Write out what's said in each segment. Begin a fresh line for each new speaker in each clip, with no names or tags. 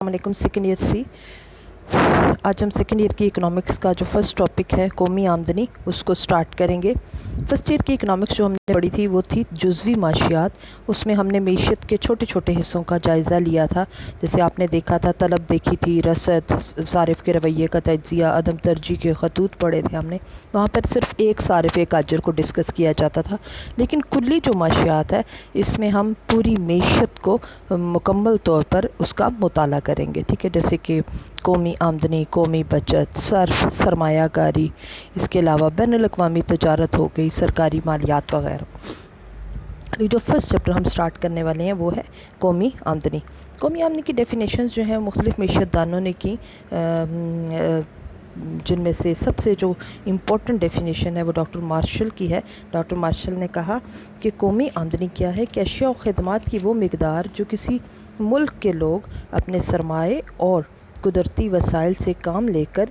السلام علیکم second year سی۔ آج ہم سیکنڈ ایئر کی اکنامکس کا جو فرسٹ ٹاپک ہے قومی آمدنی اس کو سٹارٹ کریں گے۔ فرسٹ ایئر کی اکنامکس جو ہم نے پڑھی تھی وہ تھی جزوی معاشیات۔ اس میں ہم نے معیشت کے چھوٹے چھوٹے حصوں کا جائزہ لیا تھا، جیسے آپ نے دیکھا تھا طلب دیکھی تھی، رسد، صارف کے رویے کا تجزیہ، عدم ترجیح کے خطوط پڑھے تھے ہم نے۔ وہاں پر صرف ایک صارف ایک اجر کو ڈسکس کیا جاتا تھا، لیکن کلی جو معاشیات ہے اس میں ہم پوری معیشت کو مکمل طور پر اس کا مطالعہ کریں گے، ٹھیک ہے، جیسے کہ قومی آمدنی، قومی بچت، صرف، سرمایہ کاری، اس کے علاوہ بین الاقوامی تجارت ہو گئی، سرکاری مالیات وغیرہ۔ جو فرسٹ چیپٹر ہم سٹارٹ کرنے والے ہیں وہ ہے قومی آمدنی۔ قومی آمدنی کی ڈیفینیشنز جو ہیں مختلف معیشت دانوں نے کی، جن میں سے سب سے جو امپورٹنٹ ڈیفینیشن ہے وہ ڈاکٹر مارشل کی ہے۔ ڈاکٹر مارشل نے کہا کہ قومی آمدنی کیا ہے کہ اشیاء و خدمات کی وہ مقدار جو کسی ملک کے لوگ اپنے سرمایے اور قدرتی وسائل سے کام لے کر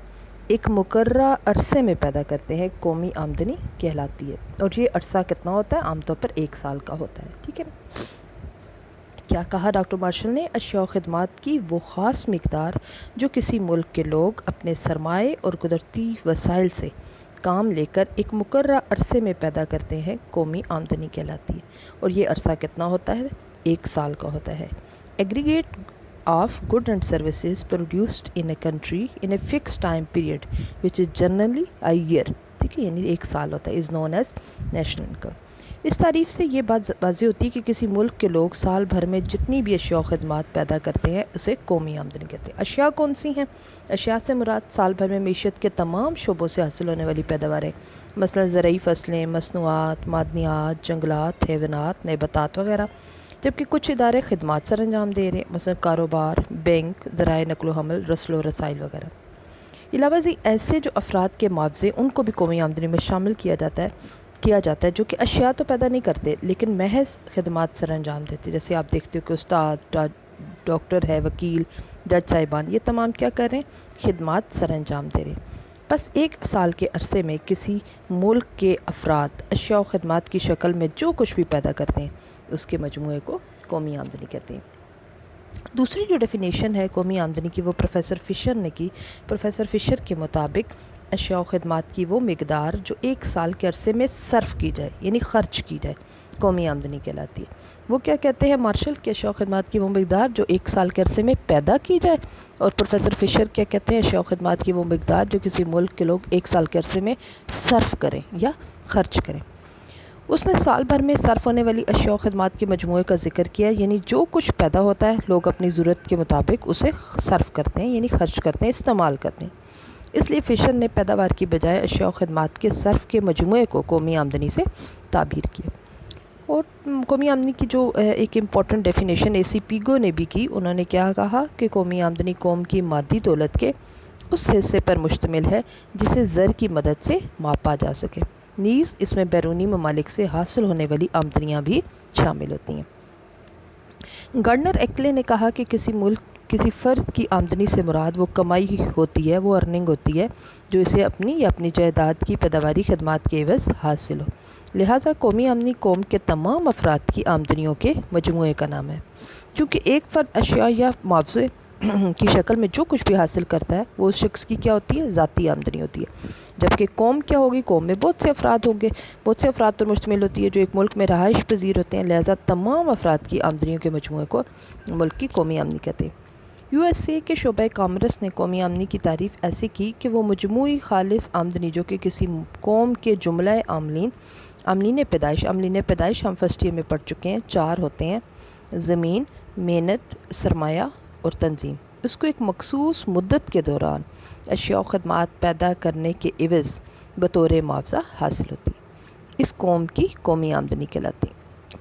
ایک مقررہ عرصے میں پیدا کرتے ہیں، قومی آمدنی کہلاتی ہے۔ اور یہ عرصہ کتنا ہوتا ہے؟ عام طور پر 1 سال کا ہوتا ہے، ٹھیک ہے۔ کیا کہا ڈاکٹر مارشل نے؟ اشیاء و خدمات کی وہ خاص مقدار جو کسی ملک کے لوگ اپنے سرمایے اور قدرتی وسائل سے کام لے کر ایک مقررہ عرصے میں پیدا کرتے ہیں، قومی آمدنی کہلاتی ہے۔ اور یہ عرصہ کتنا ہوتا ہے؟ 1 سال کا ہوتا ہے۔ Aggregate of good and services produced in a country in a fix time period which is generally a year, ٹھیک ہے، یعنی 1 سال ہوتا ہے، is known as national income. اس تعریف سے یہ بات واضح ہوتی ہے کہ کسی ملک کے لوگ سال بھر میں جتنی بھی اشیاء و خدمات پیدا کرتے ہیں اسے قومی آمدنی کہتے ہیں۔ اشیاء کون سی ہیں؟ اشیاء سے مراد سال بھر میں معیشت کے تمام شعبوں سے حاصل ہونے والی پیداواریں، مثلا زرعی فصلیں، مصنوعات، معدنیات، جنگلات، حیوانات، نباتات وغیرہ۔ جبکہ کچھ ادارے خدمات سر انجام دے رہے ہیں، مثلا کاروبار، بینک، ذرائع نقل و حمل، رسل و رسائل وغیرہ۔ علاوہ ازیں ایسے جو افراد کے معاوضے ان کو بھی قومی آمدنی میں شامل کیا جاتا ہے جو کہ اشیاء تو پیدا نہیں کرتے لیکن محض خدمات سر انجام دیتے، جیسے آپ دیکھتے ہو کہ استاد، ڈاکٹر ہے، وکیل، جج صاحبان، یہ تمام کیا کر رہے ہیں؟ خدمات سر انجام دے رہے ہیں۔ بس 1 سال کے عرصے میں کسی ملک کے افراد اشیاء و خدمات کی شکل میں جو کچھ بھی پیدا کرتے ہیں اس کے مجموعے کو قومی آمدنی کہتے ہیں۔ دوسری جو ڈیفینیشن ہے قومی آمدنی کی وہ پروفیسر فشر نے کی۔ پروفیسر فشر کے مطابق اشیاء و خدمات کی وہ مقدار جو 1 سال کے عرصے میں صرف کی جائے، یعنی خرچ کی جائے، قومی آمدنی کہلاتی ہے۔ وہ کیا کہتے ہیں مارشل کے اشیاء و خدمات کی وہ مقدار جو 1 سال کے عرصے میں پیدا کی جائے، اور پروفیسر فشر کیا کہتے ہیں اشیاء و خدمات کی وہ مقدار جو کسی ملک کے لوگ 1 سال کے عرصے میں صرف کریں یا خرچ کریں۔ اس نے سال بھر میں صرف ہونے والی اشیاء و خدمات کے مجموعے کا ذکر کیا، یعنی جو کچھ پیدا ہوتا ہے لوگ اپنی ضرورت کے مطابق اسے صرف کرتے ہیں، یعنی خرچ کرتے ہیں، استعمال کرتے ہیں۔ اس لیے فشر نے پیداوار کی بجائے اشیاء و خدمات کے صرف کے مجموعے کو قومی آمدنی سے تعبیر کیا۔ اور قومی آمدنی کی جو ایک امپورٹنٹ ڈیفینیشن اے سی پیگو نے بھی کی، انہوں نے کیا کہا کہ قومی آمدنی قوم کی مادی دولت کے اس حصے پر مشتمل ہے جسے زر کی مدد سے ماپا جا سکے، نیز اس میں بیرونی ممالک سے حاصل ہونے والی آمدنیاں بھی شامل ہوتی ہیں۔ گارڈنر ایکلے نے کہا کہ کسی فرد کی آمدنی سے مراد وہ کمائی ہوتی ہے، وہ ارننگ ہوتی ہے جو اسے اپنی یا اپنی جائیداد کی پیداواری خدمات کے عوض حاصل ہو۔ لہٰذا قومی آمدنی قوم کے تمام افراد کی آمدنیوں کے مجموعے کا نام ہے۔ چونکہ ایک فرد اشیاء یا معاوضے کی شکل میں جو کچھ بھی حاصل کرتا ہے وہ اس شخص کی کیا ہوتی ہے؟ ذاتی آمدنی ہوتی ہے۔ جبکہ قوم کیا ہوگی؟ قوم میں بہت سے افراد ہوں گے، بہت سے افراد پر مشتمل ہوتی ہے جو ایک ملک میں رہائش پذیر ہوتے ہیں، لہٰذا تمام افراد کی آمدنیوں کے مجموعے کو ملک کی قومی آمدنی کہتے ہیں۔ یو ایس اے کے شعبہ کامرس نے قومی آمدنی کی تعریف ایسے کی کہ وہ مجموعی خالص آمدنی جو کہ کسی قوم کے جملہ عاملین پیدائش ہم فرسٹ ایئر میں پڑھ چکے ہیں، 4 ہوتے ہیں: زمین، محنت، سرمایہ اور تنظیم۔ اس کو ایک مخصوص مدت کے دوران اشیاء و خدمات پیدا کرنے کے عوض بطور معاوضہ حاصل ہوتی، اس قوم کی قومی آمدنی کہلاتی۔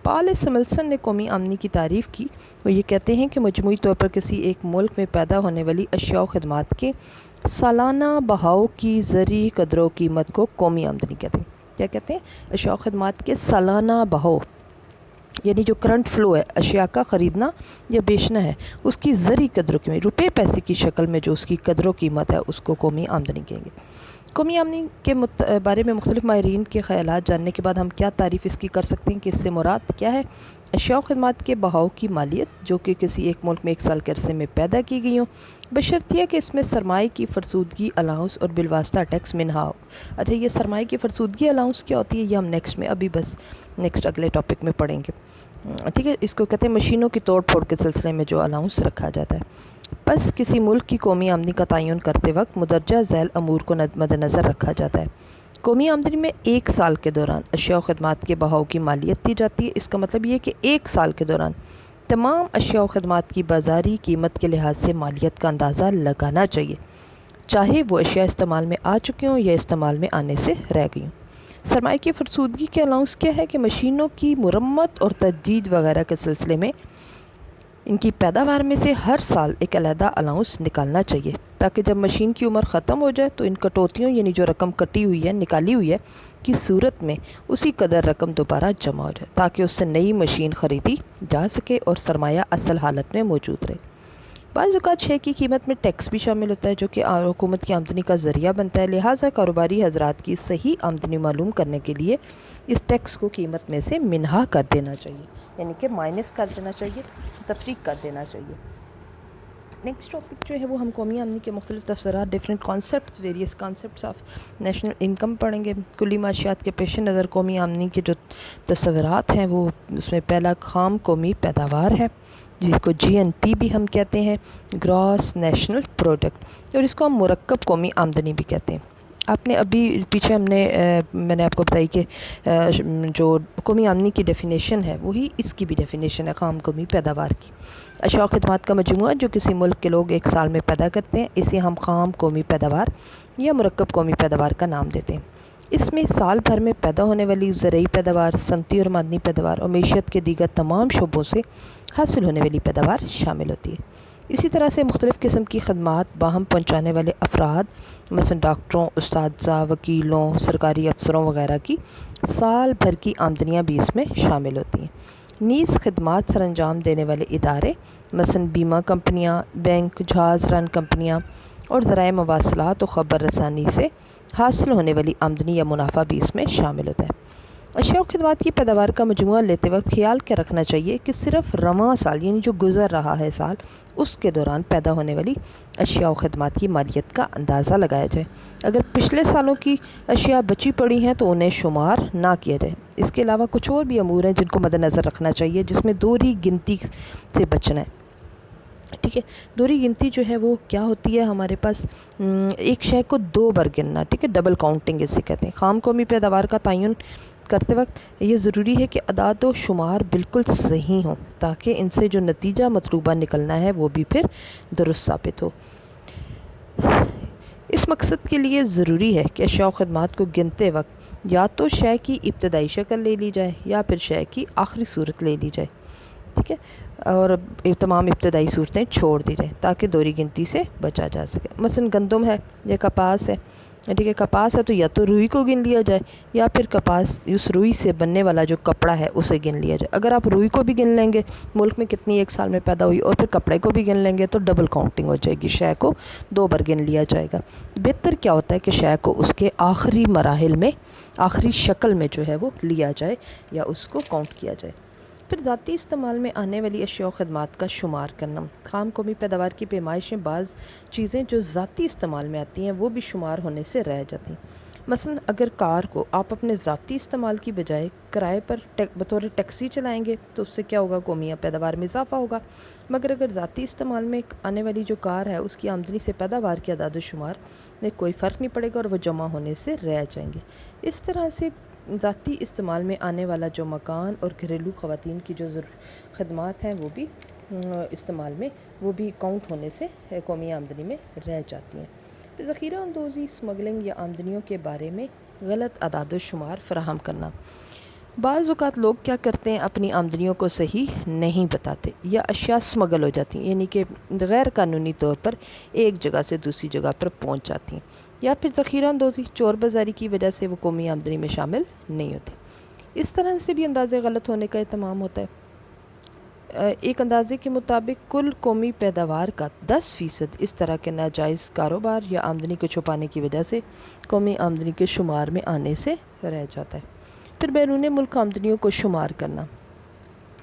پال سملسن نے قومی آمدنی کی تعریف کی، وہ یہ کہتے ہیں کہ مجموعی طور پر کسی ایک ملک میں پیدا ہونے والی اشیاء و خدمات کے سالانہ بہاؤ کی زرعی قدر و قیمت کو قومی آمدنی کہتے ہیں۔ کیا کہتے ہیں؟ اشیاء و خدمات کے سالانہ بہاؤ، یعنی جو کرنٹ فلو ہے اشیاء کا خریدنا یا بیچنا ہے، اس کی زرعی قدر و قیمت، روپے پیسے کی شکل میں جو اس کی قدر و قیمت ہے اس کو قومی آمدنی کہیں گے۔ قومی آمدنی کے بارے میں مختلف ماہرین کے خیالات جاننے کے بعد ہم کیا تعریف اس کی کر سکتے ہیں کہ اس سے مراد کیا ہے؟ اشیاء و خدمات کے بہاؤ کی مالیت جو کہ کسی ایک ملک میں ایک سال کے عرصے میں پیدا کی گئی ہوں، بشرطیہ کہ اس میں سرمائے کی فرسودگی الاؤنس اور بالواسطہ ٹیکس منہا ہو۔ اچھا، یہ سرمائے کی فرسودگی الاؤنس کیا ہوتی ہے یہ ہم نیکسٹ اگلے ٹاپک میں پڑھیں گے، ٹھیک ہے۔ اس کو کہتے ہیں مشینوں کی توڑ پھوڑ کے سلسلے میں جو الاؤنس رکھا جاتا ہے۔ بس کسی ملک کی قومی آمدنی کا تعین کرتے وقت مدرجہ ذیل امور کو مد نظر رکھا جاتا ہے۔ قومی آمدنی میں ایک سال کے دوران اشیاء و خدمات کے بہاؤ کی مالیت دی جاتی ہے۔ اس کا مطلب یہ ہے کہ ایک سال کے دوران تمام اشیاء و خدمات کی بازاری قیمت کے لحاظ سے مالیت کا اندازہ لگانا چاہیے، چاہے وہ اشیاء استعمال میں آ چکی ہوں یا استعمال میں آنے سے رہ گئی ہوں۔ سرمائے کی فرسودگی کے الاؤنس کیا ہے کہ مشینوں کی مرمت اور تجدید وغیرہ کے سلسلے میں ان کی پیداوار میں سے ہر سال ایک علیحدہ الاؤنس نکالنا چاہیے، تاکہ جب مشین کی عمر ختم ہو جائے تو ان کٹوتیوں یعنی جو رقم کٹی ہوئی ہے نکالی ہوئی ہے کی صورت میں اسی قدر رقم دوبارہ جمع ہو جائے، تاکہ اس سے نئی مشین خریدی جا سکے اور سرمایہ اصل حالت میں موجود رہے۔ بعض اوقات شے کی قیمت میں ٹیکس بھی شامل ہوتا ہے جو کہ حکومت کی آمدنی کا ذریعہ بنتا ہے، لہٰذا کاروباری حضرات کی صحیح آمدنی معلوم کرنے کے لیے اس ٹیکس کو قیمت میں سے منہا کر دینا چاہیے، یعنی کہ مائنس کر دینا چاہیے، تفریق کر دینا چاہیے۔ نیکسٹ ٹاپک جو ہے وہ ہم قومی آمدنی کے مختلف تفسیرات، different concepts, various concepts of national income پڑھیں گے۔ کلی معاشیات کے پیش نظر قومی آمدنی کے جو تصورات ہیں وہ اس میں پہلا خام قومی پیداوار ہے، جس کو جی این پی بھی ہم کہتے ہیں، گراس نیشنل پروڈکٹ، اور اس کو ہم مرکب قومی آمدنی بھی کہتے ہیں۔ آپ نے ابھی پیچھے میں نے آپ کو بتائی کہ جو قومی آمدنی کی ڈیفینیشن ہے وہی اس کی بھی ڈیفینیشن ہے خام قومی پیداوار کی۔ اشیاء و خدمات کا مجموعہ جو کسی ملک کے لوگ ایک سال میں پیدا کرتے ہیں، اسے ہم خام قومی پیداوار یا مرکب قومی پیداوار کا نام دیتے ہیں۔ اس میں سال بھر میں پیدا ہونے والی زرعی پیداوار، صنعتی اور معدنی پیداوار اور معیشت کے دیگر تمام شعبوں سے حاصل ہونے والی پیداوار شامل ہوتی ہے۔ اسی طرح سے مختلف قسم کی خدمات باہم پہنچانے والے افراد، مثلا ڈاکٹروں، اساتذہ، وکیلوں، سرکاری افسروں وغیرہ کی سال بھر کی آمدنیاں بھی اس میں شامل ہوتی ہیں۔ نیز خدمات سر انجام دینے والے ادارے، مثلا بیمہ کمپنیاں، بینک، جہاز ران کمپنیاں اور ذرائع مواصلات و خبر رسانی سے حاصل ہونے والی آمدنی یا منافع بھی اس میں شامل ہوتا ہے۔ اشیاء و خدمات کی پیداوار کا مجموعہ لیتے وقت خیال کیا رکھنا چاہیے کہ صرف رواں سال یعنی جو گزر رہا ہے سال، اس کے دوران پیدا ہونے والی اشیاء و خدمات کی مالیت کا اندازہ لگایا جائے۔ اگر پچھلے سالوں کی اشیاء بچی پڑی ہیں تو انہیں شمار نہ کیا جائے۔ اس کے علاوہ کچھ اور بھی امور ہیں جن کو مد نظر رکھنا چاہیے، جس میں دوہری گنتی سے بچنا ہے، ٹھیک ہے۔ دوہری گنتی جو ہے وہ کیا ہوتی ہے، ہمارے پاس ایک شے کو دو بار گننا، ٹھیک ہے، ڈبل کاؤنٹنگ اسے کہتے ہیں۔ خام قومی پیداوار کا تعین کرتے وقت یہ ضروری ہے کہ اعداد و شمار بالکل صحیح ہوں، تاکہ ان سے جو نتیجہ مطلوبہ نکلنا ہے وہ بھی پھر درست ثابت ہو۔ اس مقصد کے لیے ضروری ہے کہ اشیاء و خدمات کو گنتے وقت یا تو شے کی ابتدائی شکل لے لی جائے یا پھر شے کی آخری صورت لے لی جائے، ٹھیک ہے، اور تمام ابتدائی صورتیں چھوڑ دی جائیں تاکہ دوہری گنتی سے بچا جا سکے۔ مثلا گندم ہے یا کپاس ہے، ٹھیک ہے، کپاس ہے تو یا تو روئی کو گن لیا جائے یا پھر کپاس اس روئی سے بننے والا جو کپڑا ہے اسے گن لیا جائے۔ اگر آپ روئی کو بھی گن لیں گے ملک میں کتنی ایک سال میں پیدا ہوئی اور پھر کپڑے کو بھی گن لیں گے تو ڈبل کاؤنٹنگ ہو جائے گی، شے کو دو بار گن لیا جائے گا۔ بہتر کیا ہوتا ہے کہ شے کو اس کے آخری مراحل میں، آخری شکل میں جو ہے وہ لیا جائے یا اس کو کاؤنٹ کیا جائے۔ پھر ذاتی استعمال میں آنے والی اشیاء و خدمات کا شمار کرنا۔ خام قومی پیداوار کی پیمائش میں بعض چیزیں جو ذاتی استعمال میں آتی ہیں وہ بھی شمار ہونے سے رہ جاتی ہیں۔ مثلا اگر کار کو آپ اپنے ذاتی استعمال کی بجائے کرائے پر بطور ٹیکسی چلائیں گے تو اس سے کیا ہوگا، قومی پیداوار میں اضافہ ہوگا، مگر اگر ذاتی استعمال میں آنے والی جو کار ہے اس کی آمدنی سے پیداوار کے اعداد و شمار میں کوئی فرق نہیں پڑے گا اور وہ جمع ہونے سے رہ جائیں گے۔ اس طرح سے ذاتی استعمال میں آنے والا جو مکان اور گھریلو خواتین کی جو خدمات ہیں وہ بھی استعمال میں، وہ بھی کاؤنٹ ہونے سے قومی آمدنی میں رہ جاتی ہیں۔ ذخیرہ اندوزی، اسمگلنگ یا آمدنیوں کے بارے میں غلط اعداد و شمار فراہم کرنا۔ بعض اوقات لوگ کیا کرتے ہیں، اپنی آمدنیوں کو صحیح نہیں بتاتے یا اشیاء اسمگل ہو جاتی ہیں، یعنی کہ غیر قانونی طور پر ایک جگہ سے دوسری جگہ پر پہنچ جاتی ہیں، یا پھر ذخیرہ اندوزی، چور بازاری کی وجہ سے وہ قومی آمدنی میں شامل نہیں ہوتی۔ اس طرح سے بھی اندازے غلط ہونے کا اہتمام ہوتا ہے۔ ایک اندازے کے مطابق کل قومی پیداوار کا 10% اس طرح کے ناجائز کاروبار یا آمدنی کو چھپانے کی وجہ سے قومی آمدنی کے شمار میں آنے سے رہ جاتا ہے۔ پھر بیرون ملک آمدنیوں کو شمار کرنا۔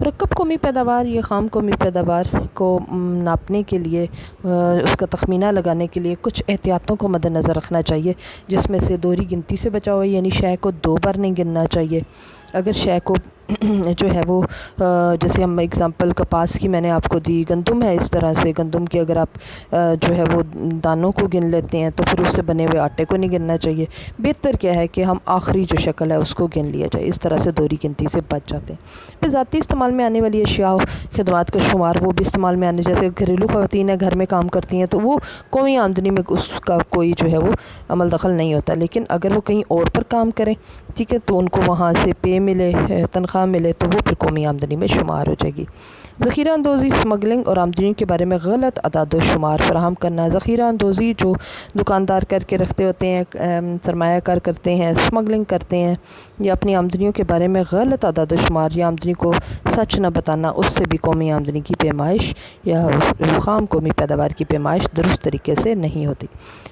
مرکب قومی پیداوار یا خام قومی پیداوار کو ناپنے کے لیے اس کا تخمینہ لگانے کے لیے کچھ احتیاطوں کو مد نظر رکھنا چاہیے، جس میں سے دوہری گنتی سے بچاؤ ہے، یعنی شے کو 2 بار نہیں گننا چاہیے۔ اگر شے کو جو ہے وہ جیسے ہم اگزامپل کپاس کی میں نے آپ کو دی، گندم ہے اس طرح سے، گندم کی اگر آپ جو ہے وہ دانوں کو گن لیتے ہیں تو پھر اس سے بنے ہوئے آٹے کو نہیں گننا چاہیے۔ بہتر کیا ہے کہ ہم آخری جو شکل ہے اس کو گن لیا جائے، اس طرح سے دوہری گنتی سے بچ جاتے ہیں۔ پھر ذاتی استعمال میں آنے والی اشیاء خدمات کا شمار، وہ بھی استعمال میں آنے، جیسے گھریلو خواتین ہیں، گھر میں کام کرتی ہیں، تو وہ قومی آمدنی میں اس کا کوئی جو ہے وہ عمل دخل نہیں ہوتا، لیکن اگر وہ کہیں اور پر کام کریں، ٹھیک ہے، تو ان کو وہاں سے پے ملے، تنخواہ ملے، تو وہ پھر قومی آمدنی میں شمار ہو جائے گی۔ ذخیرہ اندوزی، اسمگلنگ اور آمدنی کے بارے میں غلط اعداد و شمار فراہم کرنا۔ ذخیرہ اندوزی جو دکاندار کر کے رکھتے ہوتے ہیں، سرمایہ کار کرتے ہیں، اسمگلنگ کرتے ہیں، یا اپنی آمدنیوں کے بارے میں غلط اعداد و شمار یا آمدنی کو سچ نہ بتانا، اس سے بھی قومی آمدنی کی پیمائش یا خام قومی پیداوار کی پیمائش درست طریقے سے نہیں ہوتی۔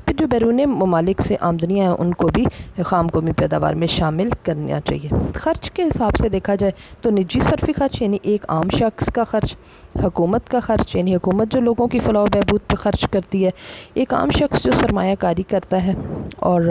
پھر جو بیرون ممالک سے آمدنیاں ہیں ان کو بھی خام قومی پیداوار میں شامل کرنا چاہیے۔ خرچ کے حساب سے دیکھا جائے تو نجی صرفی خرچ یعنی ایک عام شخص کا خرچ، حکومت کا خرچ یعنی حکومت جو لوگوں کی فلاح و بہبود پہ خرچ کرتی ہے، ایک عام شخص جو سرمایہ کاری کرتا ہے، اور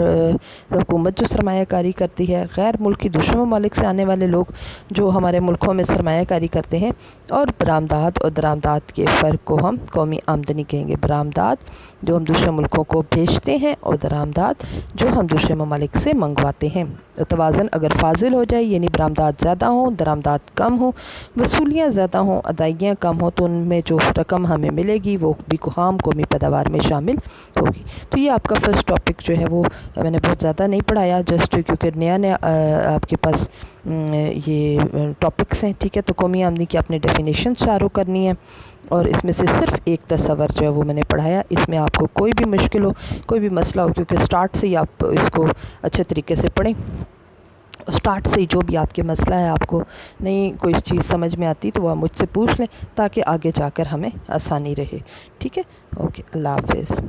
حکومت جو سرمایہ کاری کرتی ہے، غیر ملکی دوسرے ممالک سے آنے والے لوگ جو ہمارے ملکوں میں سرمایہ کاری کرتے ہیں، اور برآمدات اور درآمدات کے فرق کو ہم قومی آمدنی کہیں گے۔ برآمدات جو ہم دوسرے ملکوں کو بھیجتے ہیں، اور درآمدات جو ہم دوسرے ممالک سے منگواتے ہیں۔ توازن اگر فاضل ہو جائے، یعنی برآمدات زیادہ ہوں، درآمدات کم ہوں، وصولیاں زیادہ ہوں، ادائیگیاں کم ہوں، تو ان میں جو رقم ہمیں ملے گی وہ بھی خام قومی پیداوار میں شامل ہوگی۔ تو یہ آپ کا فرسٹ ٹاپک جو ہے وہ میں نے بہت زیادہ نہیں پڑھایا، جسٹ کیونکہ نیا آپ کے پاس یہ ٹاپکس ہیں، ٹھیک ہے۔ تو قومی آمدنی کی اپنے ڈیفینیشن چاروں کرنی ہے، اور اس میں سے صرف ایک تصور جو ہے وہ میں نے پڑھایا۔ اس میں آپ کو کوئی بھی مشکل ہو، کوئی بھی مسئلہ ہو، کیونکہ سٹارٹ سے ہی آپ اس کو اچھے طریقے سے پڑھیں، سٹارٹ سے ہی جو بھی آپ کے مسئلہ ہے، آپ کو نہیں کوئی چیز سمجھ میں آتی تو وہ مجھ سے پوچھ لیں، تاکہ آگے جا کر ہمیں آسانی رہے، ٹھیک ہے۔ اوکے، اللہ حافظ۔